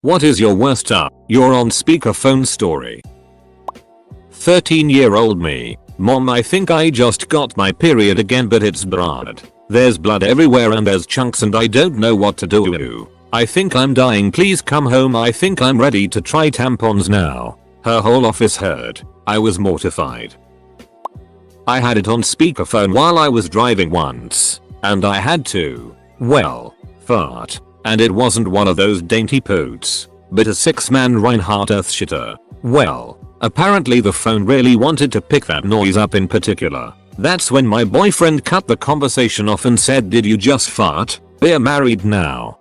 What is your worst you're on speakerphone story? 13-year-old me. Mom, I think I just got my period again, but it's bad. There's blood everywhere and there's chunks and I don't know what to do. I think I'm dying, please come home. I think I'm ready to try tampons now. Her whole office heard. I was mortified. I had it on speakerphone while I was driving once, and I had to, well, fart. And it wasn't one of those dainty poots, but a 6-man Reinhardt earthshitter. Well, apparently the phone really wanted to pick that noise up in particular. That's when my boyfriend cut the conversation off and said, "Did you just fart? We're married now."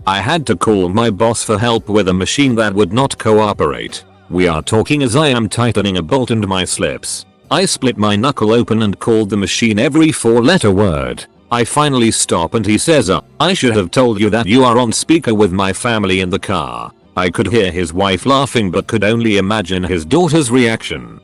I had to call my boss for help with a machine that would not cooperate. We are talking as I am tightening a bolt into my slips. I split my knuckle open and called the machine every 4-letter word. I finally stop and he says, "I should have told you that you are on speaker with my family in the car." I could hear his wife laughing but could only imagine his daughter's reaction.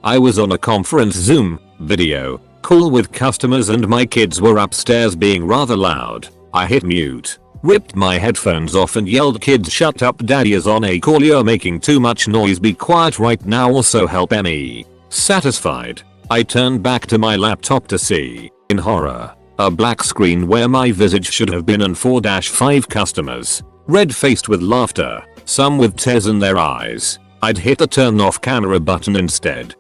I was on a conference Zoom video call with customers and my kids were upstairs being rather loud. I hit mute, ripped my headphones off and yelled, "Kids, shut up, daddy is on a call, you're making too much noise, be quiet right now, also help me." Satisfied, I turned back to my laptop to see, in horror, a black screen where my visage should have been and 4-5 customers, red-faced with laughter, some with tears in their eyes. I'd hit the turn off camera button instead.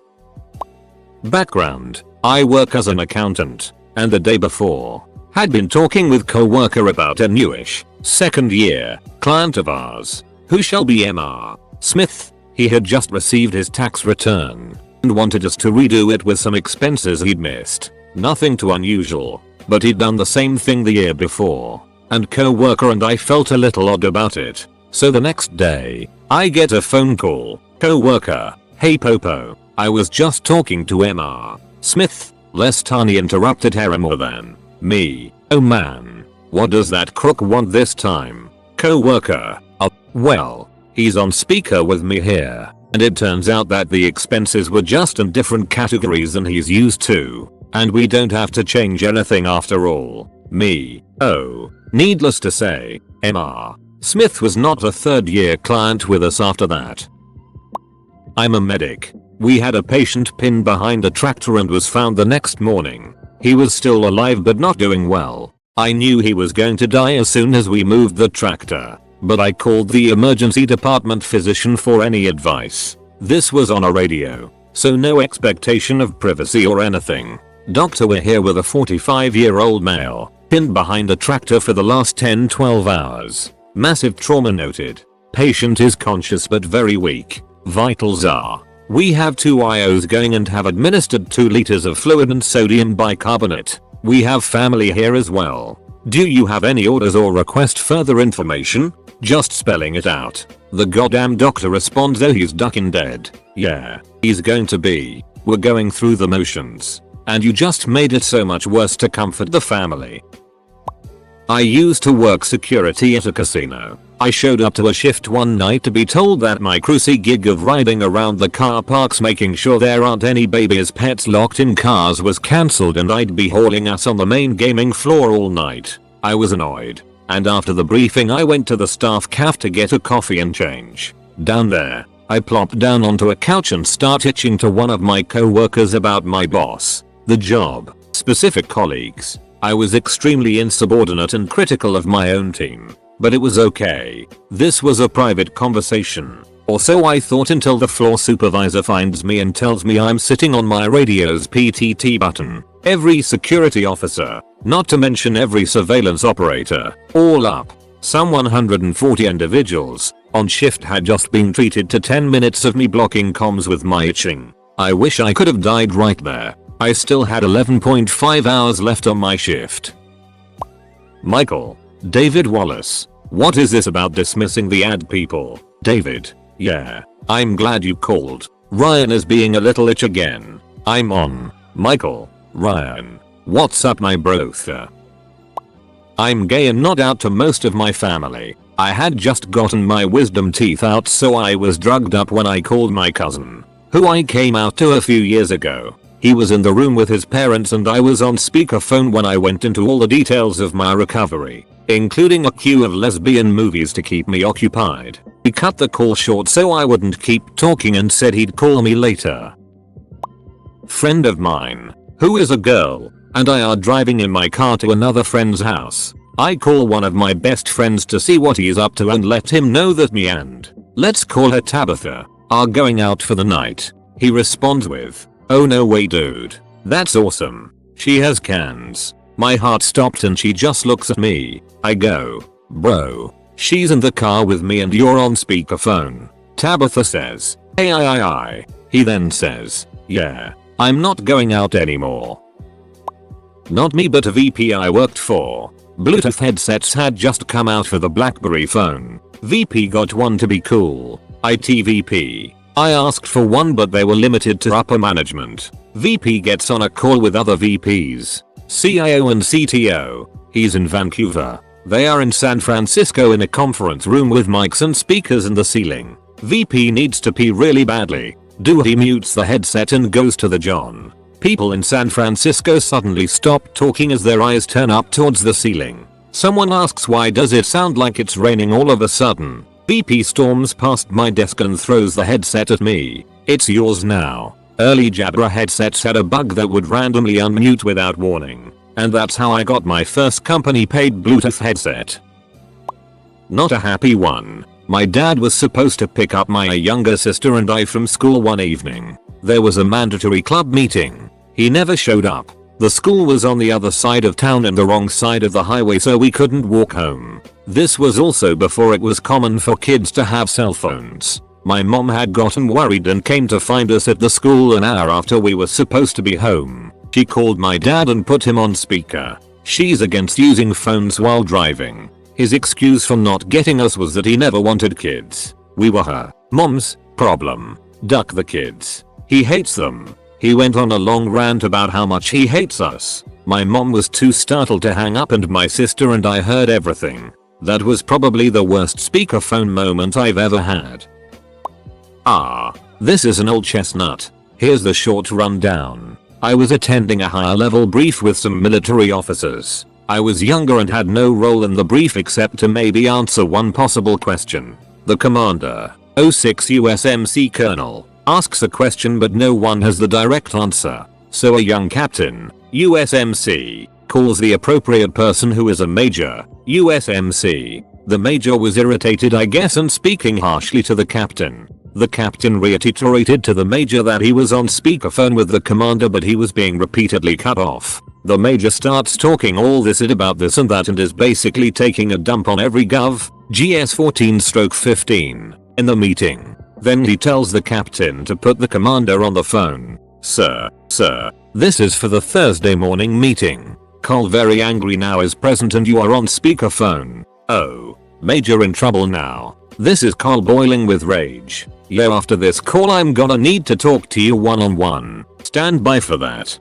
Background: I work as an accountant, and the day before, had been talking with co-worker about a newish, second-year, client of ours, who shall be Mr. Smith. He had just received his tax return, and wanted us to redo it with some expenses he'd missed. Nothing too unusual, but he'd done the same thing the year before, and co-worker and I felt a little odd about it. So the next day, I get a phone call. Co-worker: "Hey Popo, I was just talking to Mr. Smith." Less Tani interrupted her more than me. "Oh man, what does that crook want this time?" Co-worker: "Well, he's on speaker with me here, and it turns out that the expenses were just in different categories than he's used to, and we don't have to change anything after all." Me: "Oh." Needless to say, Mr. Smith was not a third-year client with us after that. I'm a medic. We had a patient pinned behind a tractor and was found the next morning. He was still alive but not doing well. I knew he was going to die as soon as we moved the tractor, but I called the emergency department physician for any advice. This was on a radio, so no expectation of privacy or anything. "Doctor, we're here with a 45-year-old male, pinned behind a tractor for the last 10-12 hours. Massive trauma noted. Patient is conscious but very weak. Vitals are. We have 2 IOs going and have administered 2 liters of fluid and sodium bicarbonate. We have family here as well. Do you have any orders or request further information?" Just spelling it out. The goddamn doctor responds, "Oh, he's ducking dead. Yeah, he's going to be. We're going through the motions. And you just made it so much worse to comfort the family." I used to work security at a casino. I showed up to a shift one night to be told that my cruisy gig of riding around the car parks making sure there aren't any babies' pets locked in cars was cancelled and I'd be hauling ass on the main gaming floor all night. I was annoyed, and after the briefing I went to the staff cafe to get a coffee and change. Down there, I plopped down onto a couch and start itching to one of my co-workers about my boss, the job, specific colleagues. I was extremely insubordinate and critical of my own team, but it was okay. This was a private conversation, or so I thought, until the floor supervisor finds me and tells me I'm sitting on my radio's PTT button. Every security officer, not to mention every surveillance operator, all up, some 140 individuals, on shift had just been treated to 10 minutes of me blocking comms with my itching. I wish I could have died right there. I still had 11.5 hours left on my shift. Michael: "David Wallace, what is this about dismissing the ad people?" David: "Yeah, I'm glad you called. Ryan is being a little itch again. I'm on." Michael: "Ryan, what's up my brother?" I'm gay and not out to most of my family. I had just gotten my wisdom teeth out, so I was drugged up when I called my cousin, who I came out to a few years ago. He was in the room with his parents and I was on speakerphone when I went into all the details of my recovery. including a queue of lesbian movies to keep me occupied. He cut the call short so I wouldn't keep talking and said he'd call me later. Friend of mine, who is a girl, and I are driving in my car to another friend's house. I call one of my best friends to see what he is up to and let him know that me and, let's call her Tabitha, are going out for the night. He responds with, "Oh no way dude. That's awesome. She has cans." My heart stopped and she just looks at me. I go, "Bro, she's in the car with me and you're on speakerphone." Tabitha says, "Hey I." He then says, "Yeah, I'm not going out anymore." Not me but a VP I worked for. Bluetooth headsets had just come out for the BlackBerry phone. VP got one to be cool. ITVP. I asked for one but they were limited to upper management. VP gets on a call with other VPs. CIO and CTO. He's in Vancouver. They are in San Francisco in a conference room with mics and speakers in the ceiling. VP needs to pee really badly. He mutes the headset and goes to the John. People in San Francisco suddenly stop talking as their eyes turn up towards the ceiling. Someone asks why does it sound like it's raining all of a sudden. VP storms past my desk and throws the headset at me. "It's yours now." Early Jabra headsets had a bug that would randomly unmute without warning. And that's how I got my first company paid Bluetooth headset. Not a happy one. My dad was supposed to pick up my younger sister and I from school one evening. There was a mandatory club meeting. He never showed up. The school was on the other side of town and the wrong side of the highway so we couldn't walk home. This was also before it was common for kids to have cell phones. My mom had gotten worried and came to find us at the school an hour after we were supposed to be home. She called my dad and put him on speaker. She's against using phones while driving. His excuse for not getting us was that he never wanted kids. We were her mom's problem. Duck the kids. He hates them. He went on a long rant about how much he hates us. My mom was too startled to hang up and my sister and I heard everything. That was probably the worst speakerphone moment I've ever had. This is an old chestnut. Here's the short rundown. I was attending a higher level brief with some military officers. I was younger and had no role in the brief except to maybe answer one possible question. The commander, 06 USMC Colonel, asks a question but no one has the direct answer. So a young captain, USMC, calls the appropriate person who is a major, USMC. The major was irritated I guess and speaking harshly to the captain. The captain reiterated to the major that he was on speakerphone with the commander but he was being repeatedly cut off. The major starts talking all this about this and that and is basically taking a dump on every Gov. GS 14/15 in the meeting. Then he tells the captain to put the commander on the phone. Sir, this is for the Thursday morning meeting. Cole very angry now is present and you are on speakerphone. Oh, major in trouble now. This is Cole boiling with rage. Yo, after this call I'm gonna need to talk to you one-on-one. Stand by for that.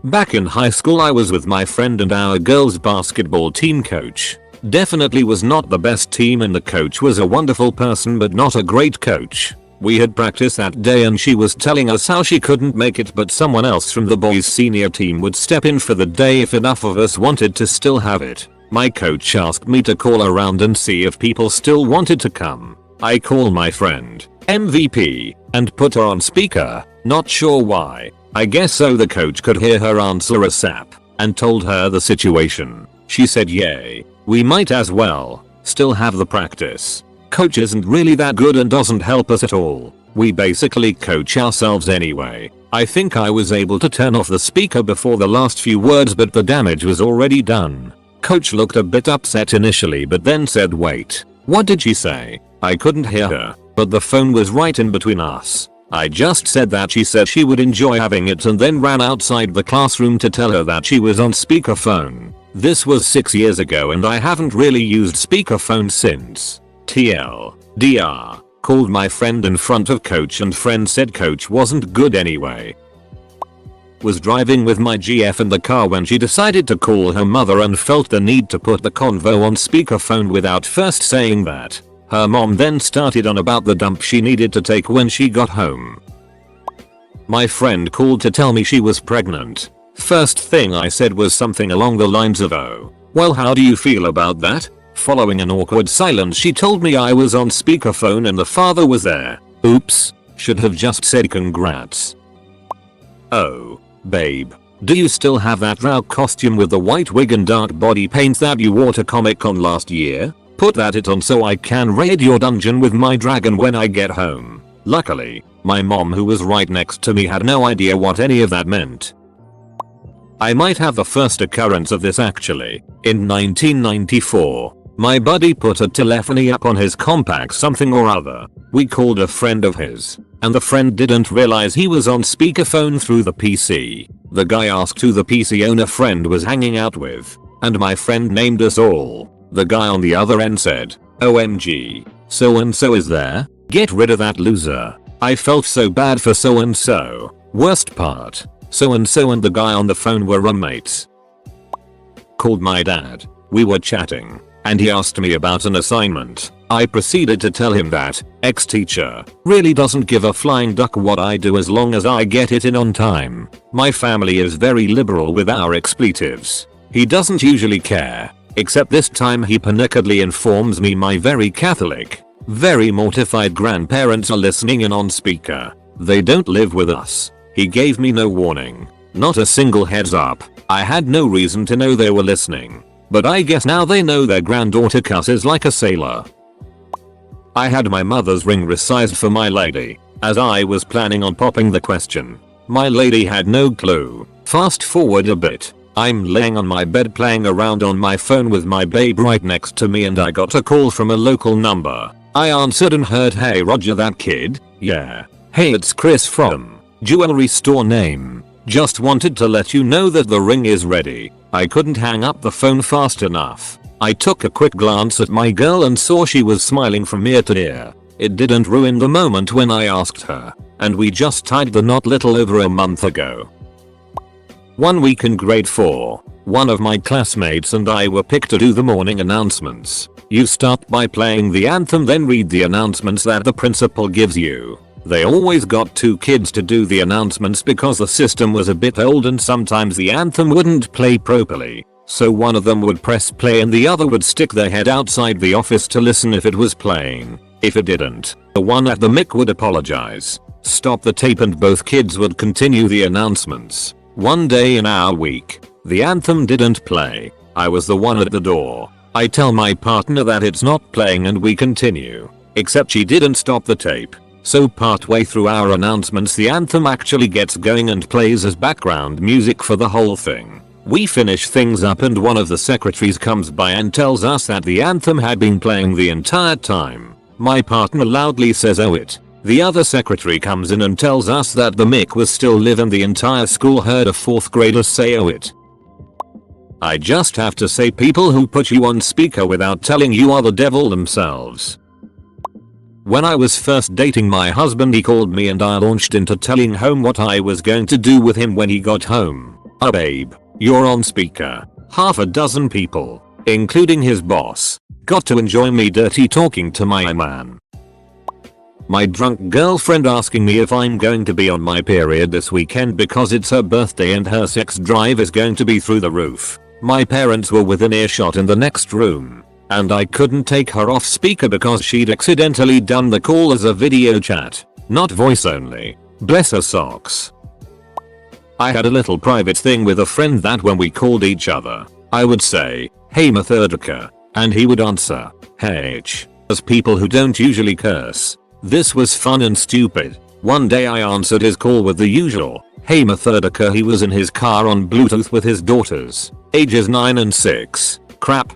Back in high school I was with my friend and our girls basketball team coach. Definitely was not the best team and the coach was a wonderful person but not a great coach. We had practice that day and she was telling us how she couldn't make it but someone else from the boys senior team would step in for the day if enough of us wanted to still have it. My coach asked me to call around and see if people still wanted to come. I call my friend, MVP, and put her on speaker, not sure why. I guess so the coach could hear her answer ASAP, and told her the situation. She said yay, we might as well, still have the practice. Coach isn't really that good and doesn't help us at all. We basically coach ourselves anyway. I think I was able to turn off the speaker before the last few words but the damage was already done. Coach looked a bit upset initially but then said wait, what did she say? I couldn't hear her, but the phone was right in between us. I just said that she said she would enjoy having it and then ran outside the classroom to tell her that she was on speakerphone. This was 6 years ago and I haven't really used speakerphone since. TLDR, called my friend in front of coach and friend said coach wasn't good anyway. Was driving with my GF in the car when she decided to call her mother and felt the need to put the convo on speakerphone without first saying that. Her mom then started on about the dump she needed to take when she got home. My friend called to tell me she was pregnant. First thing I said was something along the lines of oh, Well, how do you feel about that? Following an awkward silence, she told me I was on speakerphone and the father was there. Oops, should have just said congrats. Oh, babe, do you still have that Drow costume with the white wig and dark body paint that you wore to Comic-Con last year? Put it on so I can raid your dungeon with my dragon when I get home. Luckily, my mom, who was right next to me, had no idea what any of that meant. I might have the first occurrence of this actually. In 1994, my buddy put a telephony app on his compact something or other. We called a friend of his, and the friend didn't realize he was on speakerphone through the PC. The guy asked who the PC owner friend was hanging out with, and my friend named us all. The guy on the other end said, "OMG, so and so is there? Get rid of that loser." I felt so bad for so and so. Worst part, so and so and the guy on the phone were roommates. Called my dad. We were chatting, and he asked me about an assignment. I proceeded to tell him that ex-teacher really doesn't give a flying duck what I do as long as I get it in on time. My family is very liberal with our expletives. He doesn't usually care, except this time he panickedly informs me my very Catholic, very mortified grandparents are listening in on speaker. They don't live with us. He gave me no warning, not a single heads up. I had no reason to know they were listening, but I guess now they know their granddaughter cusses like a sailor. I had my mother's ring resized for my lady, as I was planning on popping the question. My lady had no clue. Fast forward a bit. I'm laying on my bed playing around on my phone with my babe right next to me, and I got a call from a local number. I answered and heard, "Hey Roger, that kid? Yeah. Hey, it's Chris from jewelry store name. Just wanted to let you know that the ring is ready." I couldn't hang up the phone fast enough. I took a quick glance at my girl and saw she was smiling from ear to ear. It didn't ruin the moment when I asked her, and we just tied the knot little over a month ago. One week in grade 4, one of my classmates and I were picked to do the morning announcements. You start by playing the anthem, then read the announcements that the principal gives you. They always got 2 kids to do the announcements because the system was a bit old and sometimes the anthem wouldn't play properly. So one of them would press play and the other would stick their head outside the office to listen if it was playing. If it didn't, the one at the mic would apologize, stop the tape, and both kids would continue the announcements. One day in our week, the anthem didn't play. I was the one at the door. I tell my partner that it's not playing and we continue, except she didn't stop the tape. So partway through our announcements the anthem actually gets going and plays as background music for the whole thing. We finish things up and one of the secretaries comes by and tells us that the anthem had been playing the entire time. My partner loudly says, "Oh it." The other secretary comes in and tells us that the mic was still live and the entire school heard a 4th grader say, "Oh it." I just have to say, people who put you on speaker without telling you are the devil themselves. When I was first dating my husband, he called me and I launched into telling home what I was going to do with him when he got home. "Oh babe, you're on speaker." Half a dozen people, including his boss, got to enjoy me dirty talking to my man. My drunk girlfriend asking me if I'm going to be on my period this weekend because it's her birthday and her sex drive is going to be through the roof. My parents were within earshot in the next room, and I couldn't take her off speaker because she'd accidentally done the call as a video chat, not voice only. Bless her socks. I had a little private thing with a friend that when we called each other, I would say, "Hey Methodika," and he would answer, "H," as people who don't usually curse. This was fun and stupid. One day I answered his call with the usual, "Hey Methodika." He was in his car on Bluetooth with his daughters, ages 9 and 6. Crap.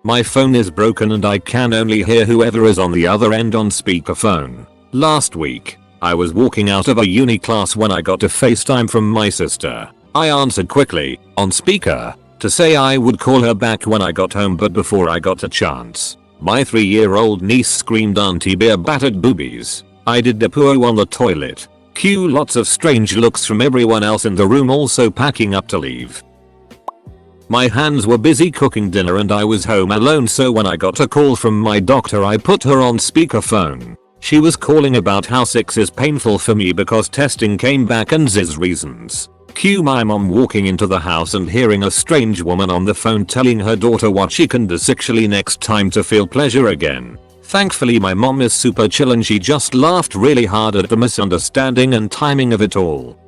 My phone is broken and I can only hear whoever is on the other end on speakerphone. Last week, I was walking out of a uni class when I got a FaceTime from my sister. I answered quickly, on speaker, to say I would call her back when I got home, but before I got a chance, my 3-year-old niece screamed, "Auntie beer battered boobies." I did the poo on the toilet. Cue lots of strange looks from everyone else in the room also packing up to leave. My hands were busy cooking dinner and I was home alone, so when I got a call from my doctor I put her on speakerphone. She was calling about how sex is painful for me because testing came back and zizz reasons. Cue my mom walking into the house and hearing a strange woman on the phone telling her daughter what she can do sexually next time to feel pleasure again. Thankfully my mom is super chill and she just laughed really hard at the misunderstanding and timing of it all.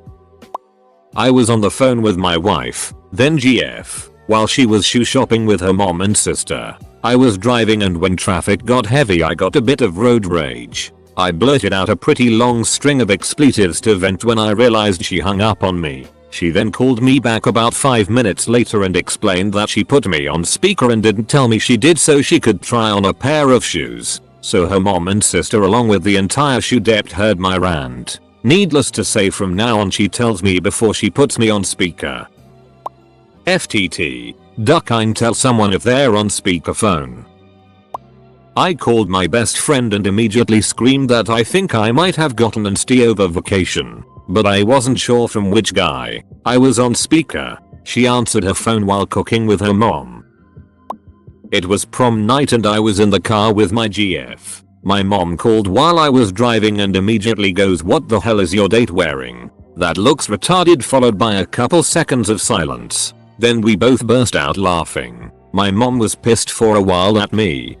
I was on the phone with my wife, then GF, while she was shoe shopping with her mom and sister. I was driving and when traffic got heavy I got a bit of road rage. I blurted out a pretty long string of expletives to vent when I realized she hung up on me. She then called me back about 5 minutes later and explained that she put me on speaker and didn't tell me she did so she could try on a pair of shoes. So her mom and sister along with the entire shoe depth heard my rant. Needless to say from now on she tells me before she puts me on speaker. FTT. Duck and tell someone if they're on speakerphone. I called my best friend and immediately screamed that I think I might have gotten an ST over vacation. But I wasn't sure from which guy. I was on speaker. She answered her phone while cooking with her mom. It was prom night and I was in the car with my GF. My mom called while I was driving and immediately goes, "What the hell is your date wearing? That looks retarded," followed by a couple seconds of silence. Then we both burst out laughing. My mom was pissed for a while at me.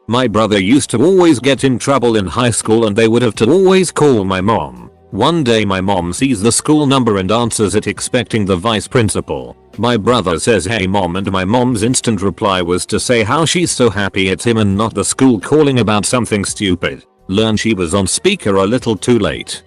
My brother used to always get in trouble in high school and they would have to always call my mom. One day my mom sees the school number and answers it expecting the vice principal. My brother says, "Hey mom," and my mom's instant reply was to say how she's so happy it's him and not the school calling about something stupid. Learn she was on speaker a little too late.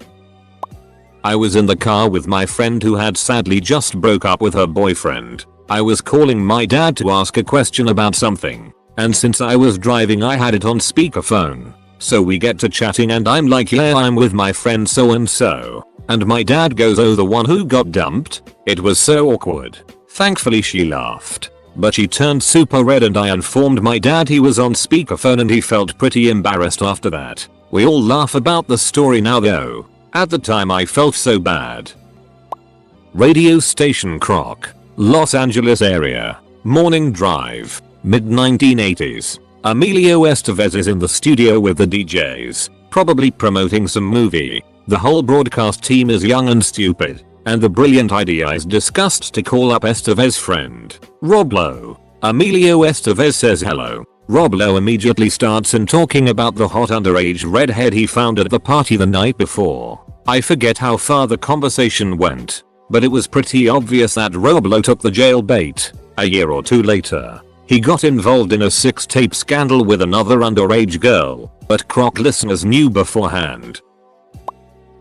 I was in the car with my friend who had sadly just broke up with her boyfriend. I was calling my dad to ask a question about something. And since I was driving I had it on speakerphone. So we get to chatting and I'm like, "Yeah, I'm with my friend so and so." And my dad goes, "Oh, the one who got dumped?" It was so awkward. Thankfully she laughed. But she turned super red and I informed my dad he was on speakerphone and he felt pretty embarrassed after that. We all laugh about the story now though. At the time I felt so bad. Radio station Croc. Los Angeles area. Morning drive. Mid-1980s. Emilio Estevez is in the studio with the DJs, probably promoting some movie. The whole broadcast team is young and stupid, and the brilliant idea is discussed to call up Estevez's friend, Rob Lowe. Emilio Estevez says hello. Rob Lowe immediately starts in talking about the hot underage redhead he found at the party the night before. I forget how far the conversation went, but it was pretty obvious that Rob Lowe took the jail bait. A year or two later, he got involved in a sex-tape scandal with another underage girl, but Croc listeners knew beforehand.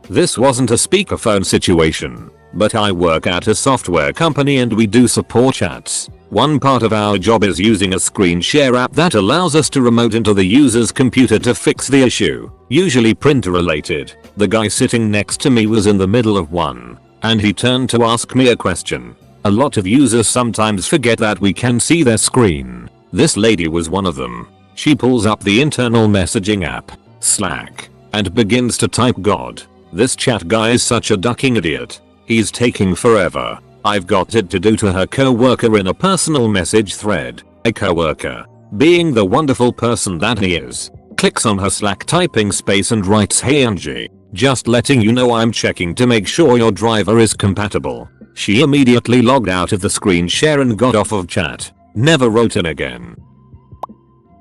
This wasn't a speakerphone situation, but I work at a software company and we do support chats. One part of our job is using a screen share app that allows us to remote into the user's computer to fix the issue, usually printer related. The guy sitting next to me was in the middle of one, and he turned to ask me a question. A lot of users sometimes forget that we can see their screen. This lady was one of them. She pulls up the internal messaging app, Slack, and begins to type, "God, this chat guy is such a ducking idiot. He's taking forever." I've got it to do to her coworker in a personal message thread. A coworker, being the wonderful person that he is, clicks on her Slack typing space and writes, "Hey Angie, just letting you know I'm checking to make sure your driver is compatible." She immediately logged out of the screen share and got off of chat. Never wrote in again.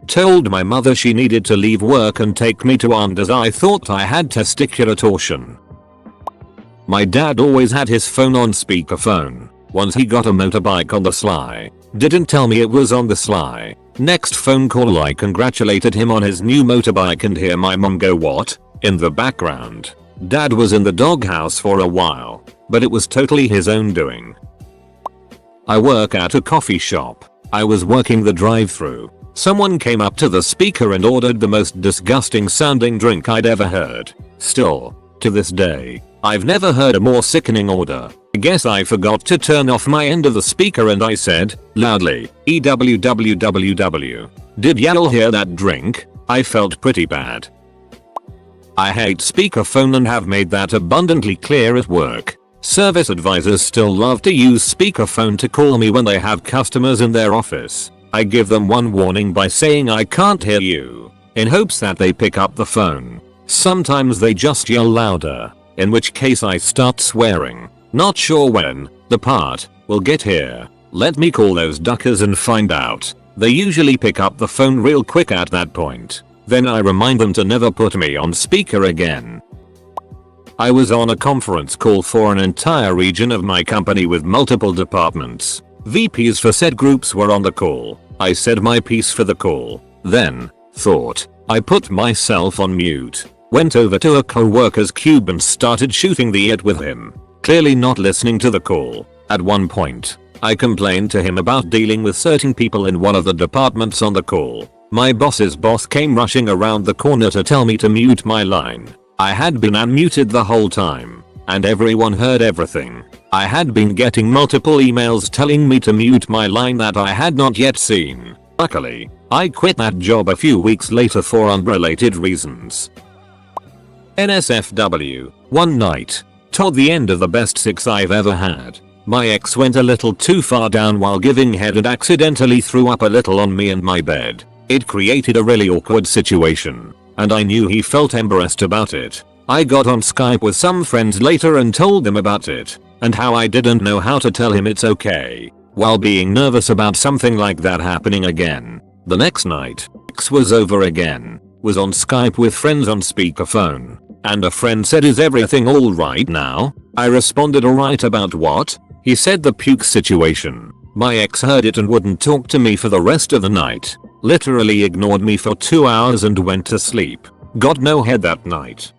Told my mother she needed to leave work and take me to aunt as I thought I had testicular torsion. My dad always had his phone on speakerphone. Once he got a motorbike on the sly. Didn't tell me it was on the sly. Next phone call I congratulated him on his new motorbike and hear my mom go, "What?" in the background. Dad was in the doghouse for a while, but it was totally his own doing. I work at a coffee shop. I was working the drive-thru. Someone came up to the speaker and ordered the most disgusting sounding drink I'd ever heard. Still, to this day, I've never heard a more sickening order. I guess I forgot to turn off my end of the speaker and I said, loudly, "EWWWW. Did y'all hear that drink?" I felt pretty bad. I hate speakerphone and have made that abundantly clear at work. Service advisors still love to use speakerphone to call me when they have customers in their office. I give them one warning by saying I can't hear you, in hopes that they pick up the phone. Sometimes they just yell louder, in which case I start swearing. Not sure when, the part, will get here. Let me call those duckers and find out. They usually pick up the phone real quick at that point. Then I remind them to never put me on speaker again. I was on a conference call for an entire region of my company with multiple departments. VPs for said groups were on the call. I said my piece for the call. Then, I put myself on mute. Went over to a co-worker's cube and started shooting the shit with him. Clearly not listening to the call. At one point, I complained to him about dealing with certain people in one of the departments on the call. My boss's boss came rushing around the corner to tell me to mute my line. I had been unmuted the whole time, and everyone heard everything. I had been getting multiple emails telling me to mute my line that I had not yet seen. Luckily, I quit that job a few weeks later for unrelated reasons. NSFW, one night, toward the end of the best sex I've ever had. My ex went a little too far down while giving head and accidentally threw up a little on me and my bed. It created a really awkward situation, and I knew he felt embarrassed about it. I got on Skype with some friends later and told them about it, and how I didn't know how to tell him it's okay, while being nervous about something like that happening again. The next night, X was over again, was on Skype with friends on speakerphone, and a friend said, "Is everything alright now?" I responded, "Alright about what?" He said the puke situation. My ex heard it and wouldn't talk to me for the rest of the night. Literally ignored me for 2 hours and went to sleep. Got no head that night.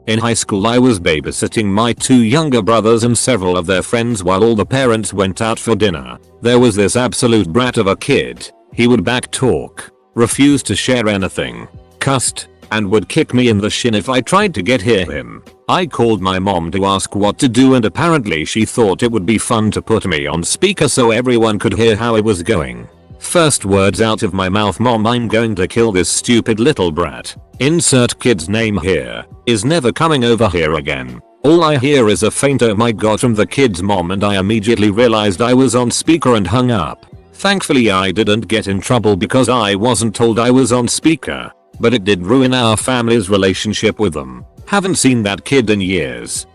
In high school I was babysitting my 2 younger brothers and several of their friends while all the parents went out for dinner. There was this absolute brat of a kid. He would backtalk, refused to share anything, cussed, and would kick me in the shin if I tried to get near him. I called my mom to ask what to do, and apparently she thought it would be fun to put me on speaker so everyone could hear how it was going. First words out of my mouth, "Mom, I'm going to kill this stupid little brat. Insert kid's name here. Is never coming over here again." All I hear is a faint "oh my god" from the kid's mom, and I immediately realized I was on speaker and hung up. Thankfully I didn't get in trouble because I wasn't told I was on speaker, but it did ruin our family's relationship with them. Haven't seen that kid in years.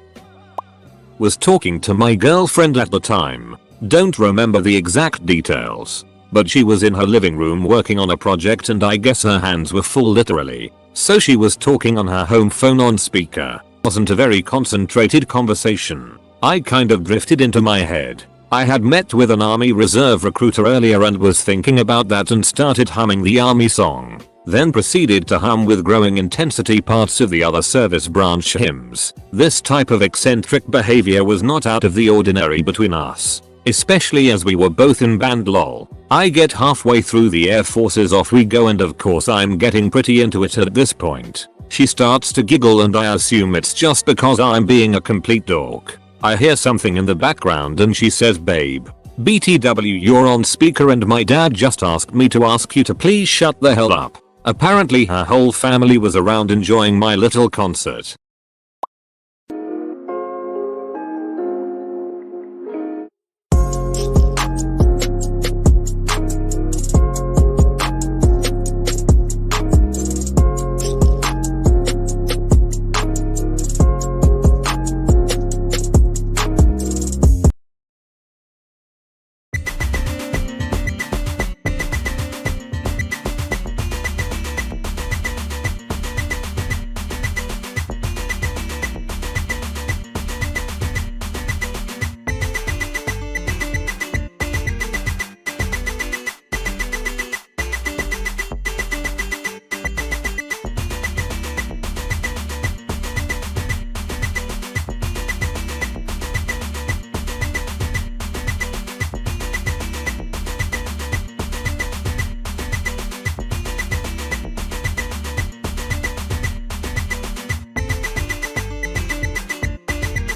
Was talking to my girlfriend at the time. Don't remember the exact details, but she was in her living room working on a project and I guess her hands were full literally. So she was talking on her home phone on speaker. Wasn't a very concentrated conversation. I kind of drifted into my head. I had met with an Army Reserve recruiter earlier and was thinking about that and started humming the Army song. Then proceeded to hum with growing intensity parts of the other service branch hymns. This type of eccentric behavior was not out of the ordinary between us, especially as we were both in band lol. I get halfway through the Air Forces, off we go, and of course I'm getting pretty into it at this point. She starts to giggle and I assume it's just because I'm being a complete dork. I hear something in the background and she says, "Babe, BTW, you're on speaker and my dad just asked me to ask you to please shut the hell up." Apparently her whole family was around enjoying my little concert.